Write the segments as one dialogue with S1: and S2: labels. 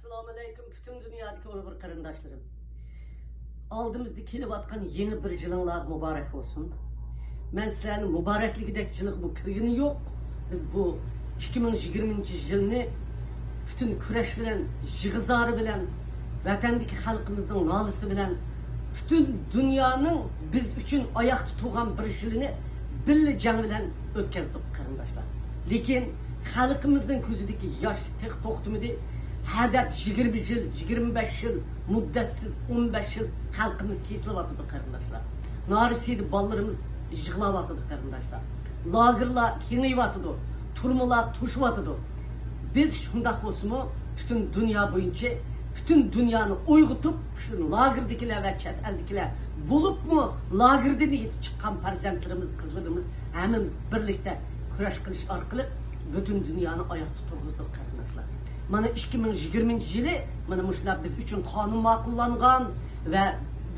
S1: Assalamu alaikum bütün dünyadaki Uygur karındaşlarım. Aldığımızda kelivatkan yeni bir yılınlar mübarek olsun. Ben sizlerin mübareklikdeki yıllık bu kırgını yok. Biz bu 2020 yılını bütün küreş bilen, jığızarı bilen, vatandaki halkımızın nalısı bilen, bütün dünyanın biz için ayak tutuğan bir yılını birli can bilen ötkazdık karındaşlar. Lekin halkımızın közüdeki yaş tek toxtumidi hedef 20 yıl, 25 yıl, müddessiz 15 yıl halkımız kesilatıdı karındaşlar. Narisiydi ballarımız yığılatıdı karındaşlar. Lagırla kengeyvatıdı, turmular tuşvatıdı. Biz şundak olsun mu bütün dünya boyunca bütün dünyanı uygutup şu lagırdakiler ve çet eldekiler bulup mu lagırdan yetip çıkan parzentlerimiz, kızlarımız hemimiz birlikte kuraş kılış arkalık bütün dünyanı ayak tuturuzdur karındaşlar. Mana 2020 yılı mana muşlar biz için kanun makullangan ve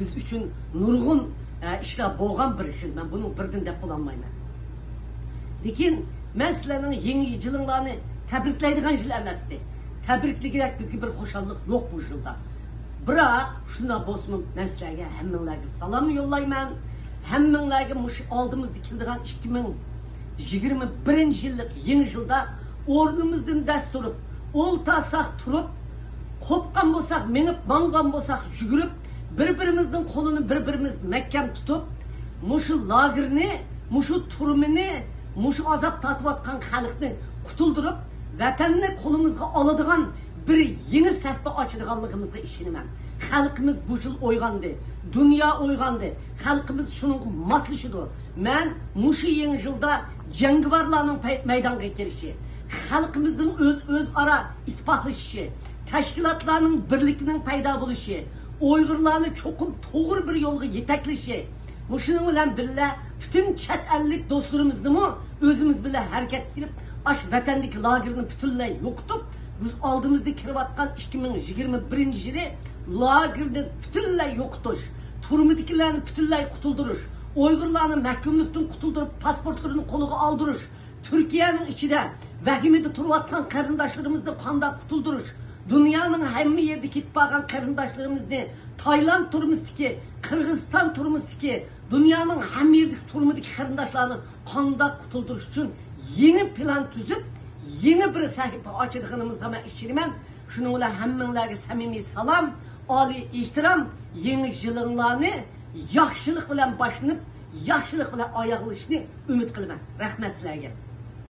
S1: biz için nurgun işler boğan bir yıl. Ben bunu birden depolanmayım. Lekin ben sizlerin yeni yıllarını tebrikleydiğin yıl emesti. Tebrikligerek bizge bir hoşallık yok bu yılda. Bırak şuna bosmun ben sizlerge hemmenlerge salam yollayman. Hemmenlerge aldığımız dikildiğin 2021 yıllık yeni yılda ornumuzdan ders turup, oltasak turup, kopkan bolsak, menip mangan bolsak yugurip, birbirimizden kolunu birbirimiz mekkem tutup, muşu lagırını, muşu turumunu, muşu azap tatıvatkan halıkını kutuldurup, vatanını kolumuzga aladığan bir yeni sehpa açıdığanlığımızda işini ben. Halkımız bu yıl oygandı, dünya oygandı, halkımız şunun maslışıdır. Ben muşu yeni yılda cengivarlarının meydana gelişi, halkımızın öz ara ittifaklaşışı, teşkilatlarının birlikinin payda buluşu, Uygurlarını çokum doğru bir yolga yeteklişi, muşunun bilen birle bütün çet ellik dostlarımızdı mı özümüz bile hareket edip aş vatandaki lagırını bütünley yokutup biz aldığımızda kirivatkan 2021 yılı lagırını bütünley yokutuş, turumdakilerini bütünley kutulduruş, Uygurlarını mahkumluktan kutuldurup pasportlarını koluğa aldırış, Türkiye'nin içinde vahimede turvatkan karındaşlarımızda kanda kutulduruş, dünyanın hem yerdeki itbağın karındaşlarımızda Tayland turumuzdaki, Kırgızistan turumuzdaki, dünyanın hem yerdeki turumuzdaki karındaşlarını kanda kutulduruş için yeni plan tüzüp, yeni bir sahibi açıdığımızda ben işçilimen, şununla hemmenlerge samimi salam, ali ihtiram, yeni yılınlarını yaxşılık bilen başlanıp, yaxşılık bilen ayaklaşını ümit kılman. Rahmet sizlerge.